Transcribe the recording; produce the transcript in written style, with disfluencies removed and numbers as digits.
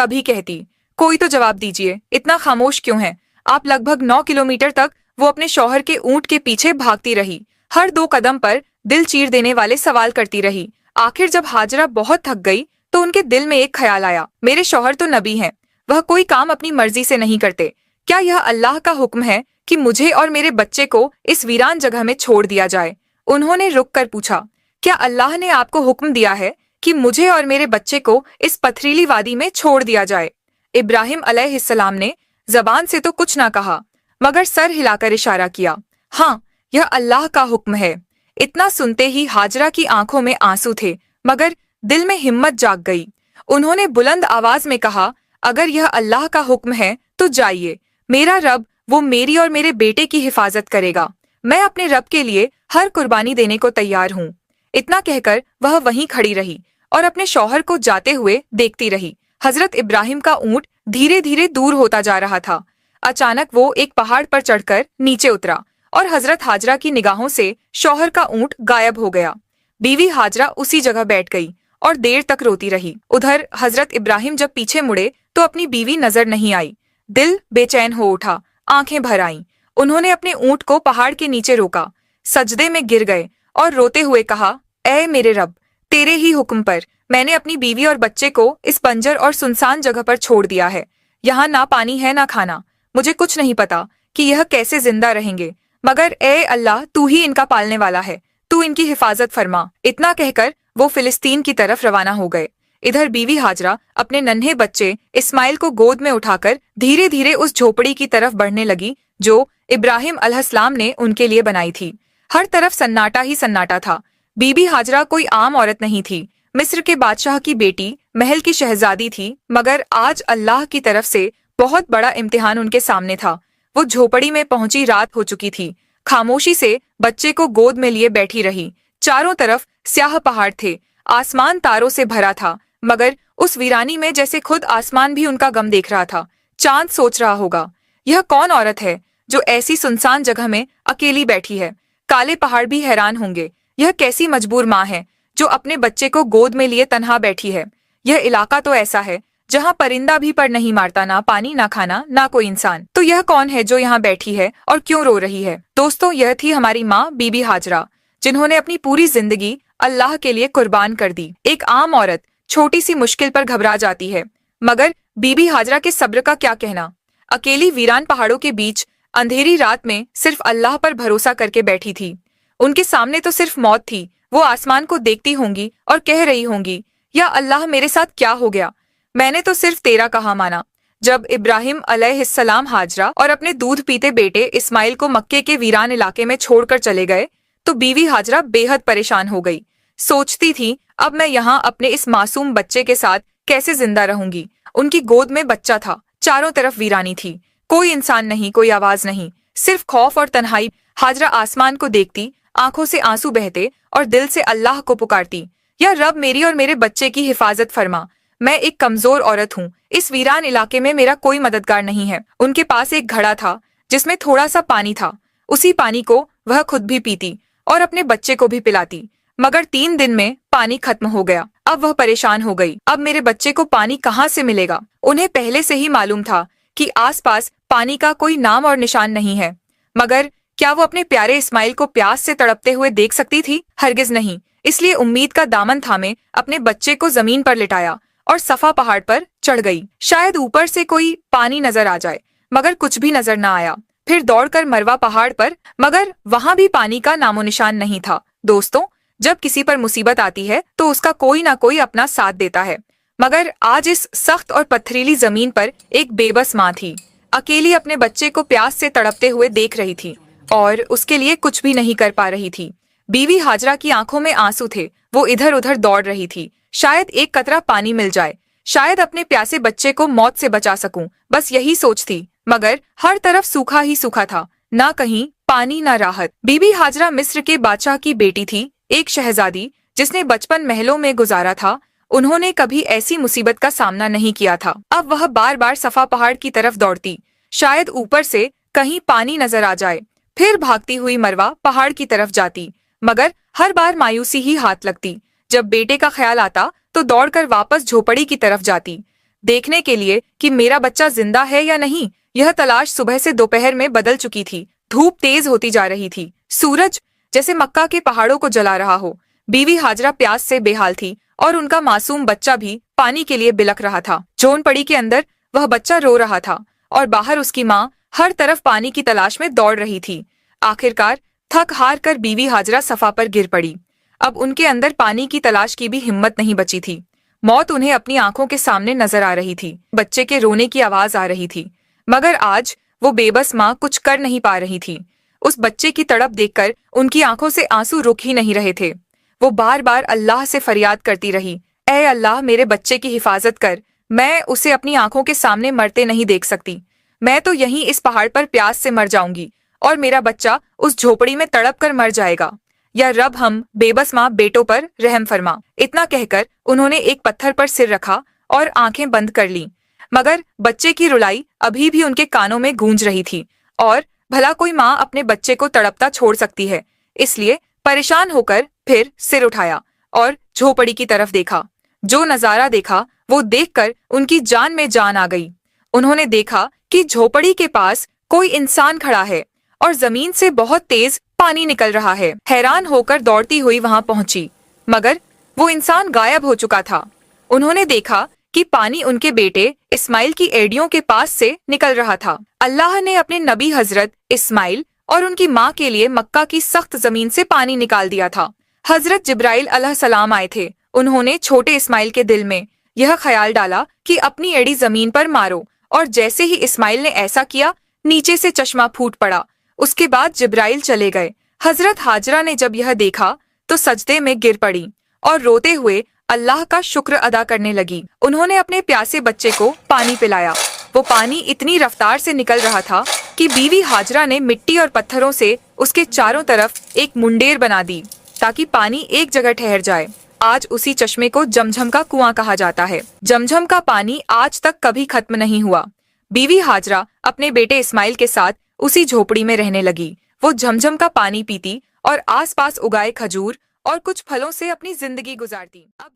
कभी कहती, कोई तो जवाब दीजिए, इतना खामोश क्यों है? आप लगभग 9 किलोमीटर तक वो अपने शौहर के ऊंट के पीछे भागती रही। हर 2 कदम पर दिल चीर देने वाले सवाल करती रही। आखिर जब हाजरा बहुत थक गई तो उनके दिल में एक ख्याल आया, मेरे शौहर तो नबी हैं, वह कोई काम अपनी मर्जी से नहीं करते। क्या यह अल्लाह का हुक्म है कि मुझे और मेरे बच्चे को इस वीरान जगह में छोड़ दिया जाए? उन्होंने रुक कर पूछा, क्या अल्लाह ने आपको हुक्म दिया है कि मुझे और मेरे बच्चे को इस पथरीली वादी में छोड़ दिया जाए? इब्राहिम अलैहिस्सलाम ने जबान से तो कुछ ना कहा, मगर सर हिलाकर इशारा किया, हाँ, यह अल्लाह का हुक्म है। इतना सुनते ही हाजरा की आंखों में आंसू थे, मगर दिल में हिम्मत जाग गई। उन्होंने बुलंद आवाज में कहा, अगर यह अल्लाह का हुक्म है तो जाइए, मेरा रब वो मेरी और मेरे बेटे की हिफाजत करेगा। मैं अपने रब के लिए हर कुर्बानी देने को तैयार हूँ। इतना कहकर वह वहीं खड़ी रही और अपने शौहर को जाते हुए देखती रही। हजरत इब्राहिम का ऊंट धीरे धीरे दूर होता जा रहा था। अचानक वो एक पहाड़ पर चढ़कर नीचे उतरा और हजरत हाजरा की निगाहों से शौहर का ऊंट गायब हो गया। बीवी हाजरा उसी जगह बैठ गई और देर तक रोती रही। उधर हजरत इब्राहिम जब पीछे मुड़े तो अपनी बीवी नजर नहीं आई। दिल बेचैन हो उठा, आंखें भर आईं। उन्होंने अपने ऊंट को पहाड़ के नीचे रोका, सजदे में गिर गए और रोते हुए कहा, ऐ मेरे रब, तेरे ही हुक्म पर मैंने अपनी बीवी और बच्चे को इस बंजर और सुनसान जगह पर छोड़ दिया है। यहाँ ना पानी है ना खाना। मुझे कुछ नहीं पता कि यह कैसे जिंदा रहेंगे, मगर ए अल्लाह, तू ही इनका पालने वाला है, तू इनकी हिफाजत फरमा। इतना कहकर वो फिलिस्तीन की तरफ रवाना हो गए। इधर बीवी हाजरा अपने नन्हे बच्चे इस्माइल को गोद में उठाकर धीरे धीरे उस झोपड़ी की तरफ बढ़ने लगी जो इब्राहिम अलैहिस्सलाम ने उनके लिए बनाई थी। हर तरफ सन्नाटा ही सन्नाटा था। बीबी हाजरा कोई आम औरत नहीं थी, मिस्र के बादशाह की बेटी, महल की शहजादी थी, मगर आज अल्लाह की तरफ से बहुत बड़ा इम्तिहान उनके सामने था। वो झोपड़ी में पहुंची रात हो चुकी थी। खामोशी से बच्चे को गोद में लिए बैठी रही। चारों तरफ स्याह पहाड़ थे, आसमान तारों से भरा था, मगर उस वीरानी में जैसे खुद आसमान भी उनका गम देख रहा था। चांद सोच रहा होगा, यह कौन औरत है जो ऐसी सुनसान जगह में अकेली बैठी है? काले पहाड़ भी हैरान होंगे, यह कैसी मजबूर माँ है जो अपने बच्चे को गोद में लिए तन्हा बैठी है। यह इलाका तो ऐसा है जहाँ परिंदा भी पर नहीं मारता, ना पानी ना खाना ना कोई इंसान। तो यह कौन है जो यहाँ बैठी है और क्यों रो रही है? दोस्तों, यह थी हमारी माँ बीबी हाजरा, जिन्होंने अपनी पूरी जिंदगी अल्लाह के लिए कुर्बान कर दी। एक आम औरत छोटी सी मुश्किल पर घबरा जाती है, मगर बीबी हाजरा के सब्र का क्या कहना। अकेली वीरान पहाड़ों के बीच अंधेरी रात में सिर्फ अल्लाह पर भरोसा करके बैठी थी। उनके सामने तो सिर्फ मौत थी। वो आसमान को देखती होंगी और कह रही होंगी, या अल्लाह, मेरे साथ क्या हो गया? मैंने तो सिर्फ तेरा कहा माना। जब इब्राहिम अलैहिस्सलाम हाजरा और अपने दूध पीते बेटे इस्माइल को मक्के के वीरान इलाके में छोड़कर चले गए तो बीवी हाजरा बेहद परेशान हो गई। सोचती थी, अब मैं यहाँ अपने इस मासूम बच्चे के साथ कैसे जिंदा रहूंगी? उनकी गोद में बच्चा था, चारों तरफ वीरानी थी, कोई इंसान नहीं, कोई आवाज नहीं, सिर्फ खौफ और तन्हाई। हाजरा आसमान को देखती, आंखों से आंसू बहते और दिल से अल्लाह को पुकारती, या रब, मेरी और मेरे बच्चे की हिफाजत फरमा। मैं एक कमजोर औरत हूँ, इस वीरान इलाके में मेरा कोई मददगार नहीं है। उनके पास एक घड़ा था जिसमें थोड़ा सा पानी था। उसी पानी को वह खुद भी पीती और अपने बच्चे को भी पिलाती, मगर 3 दिन में पानी खत्म हो गया। अब वह परेशान हो गई, अब मेरे बच्चे को पानी कहाँ से मिलेगा? उन्हें पहले से ही मालूम था कि आसपास पानी का कोई नाम और निशान नहीं है, मगर क्या वो अपने प्यारे इस्माइल को प्यास से तड़पते हुए देख सकती थी? हरगिज नहीं। इसलिए उम्मीद का दामन थामे अपने बच्चे को जमीन पर लिटाया और सफा पहाड़ पर चढ़ गई। शायद ऊपर से कोई पानी नजर आ जाए, मगर कुछ भी नजर न आया। फिर दौड़कर मरवा पहाड़ पर, मगर वहां भी पानी का नामो निशान नहीं था। दोस्तों, जब किसी पर मुसीबत आती है तो उसका कोई ना कोई अपना साथ देता है, मगर आज इस सख्त और पथरीली जमीन पर एक बेबस माँ थी, अकेली अपने बच्चे को प्यास से तड़पते हुए देख रही थी और उसके लिए कुछ भी नहीं कर पा रही थी। बीवी हाजरा की आंखों में आंसू थे, वो इधर उधर दौड़ रही थी। शायद एक कतरा पानी मिल जाए, शायद अपने प्यासे बच्चे को मौत से बचा सकूं, बस यही सोच थी, मगर हर तरफ सूखा ही सूखा था, ना कहीं पानी ना राहत। बीबी हाजरा मिस्र के बादशाह की बेटी थी, एक शहजादी जिसने बचपन महलों में गुजारा था। उन्होंने कभी ऐसी मुसीबत का सामना नहीं किया था। अब वह बार बार सफा पहाड़ की तरफ दौड़ती, शायद ऊपर से कहीं पानी नजर आ जाए। फिर भागती हुई मरवा पहाड़ की तरफ जाती, मगर हर बार मायूसी ही हाथ लगती। जब बेटे का ख्याल आता तो दौड़कर वापस झोपड़ी की तरफ जाती। देखने के लिए कि मेरा बच्चा जिंदा है या नहीं। यह तलाश सुबह से दोपहर में बदल चुकी थी। धूप तेज होती जा रही थी, सूरज जैसे मक्का के पहाड़ों को जला रहा हो। बीवी हाजरा प्यास से बेहाल थी और उनका मासूम बच्चा भी पानी के लिए बिलख रहा था। झोंपड़ी के अंदर वह बच्चा रो रहा था और बाहर उसकी माँ हर तरफ पानी की तलाश में दौड़ रही थी। आखिरकार थक हार कर बीवी हाजरा सफा पर गिर पड़ी। अब उनके अंदर पानी की तलाश की भी हिम्मत नहीं बची थी। मौत उन्हें अपनी आंखों के सामने नजर आ रही थी। बच्चे के रोने की आवाज आ रही थी, मगर आज वो बेबस माँ कुछ कर नहीं पा रही थी। उस बच्चे की तड़प देखकर उनकी आंखों से आंसू रुक ही नहीं रहे थे। वो बार बार अल्लाह से फरियाद करती रही, ऐ अल्लाह मेरे बच्चे की हिफाजत कर, मैं उसे अपनी आंखों के सामने मरते नहीं देख सकती। मैं तो यहीं इस पहाड़ पर प्यास से मर जाऊंगी और मेरा बच्चा उस झोपड़ी में तड़प कर मर जाएगा। या रब हम बेबस माँ बेटों पर रहम फरमा। इतना कहकर उन्होंने एक पत्थर पर सिर रखा और आंखें बंद कर लीं। मगर बच्चे की रुलाई अभी भी उनके कानों में गूंज रही थी और भला कोई माँ अपने बच्चे को तड़पता छोड़ सकती है। इसलिए परेशान होकर फिर सिर उठाया और झोपड़ी की तरफ देखा। जो नजारा देखा वो देखकर उनकी जान में जान आ गई। उन्होंने देखा कि झोपड़ी के पास कोई इंसान खड़ा है और जमीन से बहुत तेज पानी निकल रहा है। हैरान होकर दौड़ती हुई वहां पहुंची, मगर वो इंसान गायब हो चुका था। उन्होंने देखा कि पानी उनके बेटे इस्माइल की एड़ियों के पास से निकल रहा था। अल्लाह ने अपने नबी हजरत इस्माइल और उनकी माँ के लिए मक्का की सख्त जमीन से पानी निकाल दिया था। हजरत जिब्राइल अलैहिस्सलाम आए थे। उन्होंने छोटे इस्माइल के दिल में यह ख्याल डाला कि अपनी एड़ी जमीन पर मारो, और जैसे ही इस्माइल ने ऐसा किया, नीचे से चश्मा फूट पड़ा। उसके बाद जिब्राइल चले गए। हजरत हाजरा ने जब यह देखा तो सजदे में गिर पड़ी और रोते हुए अल्लाह का शुक्र अदा करने लगी। उन्होंने अपने प्यासे बच्चे को पानी पिलाया। वो पानी इतनी रफ्तार से निकल रहा था कि बीवी हाजरा ने मिट्टी और पत्थरों से उसके चारों तरफ एक मुंडेर बना दी ताकि पानी एक जगह ठहर जाए। आज उसी चश्मे को जमझम का कुआं कहा जाता है। जमझम का पानी आज तक कभी खत्म नहीं हुआ। बीवी हाजरा अपने बेटे इस्माइल के साथ उसी झोपड़ी में रहने लगी। वो झमझम का पानी पीती और आसपास उगाए खजूर और कुछ फलों से अपनी जिंदगी गुजारती। अब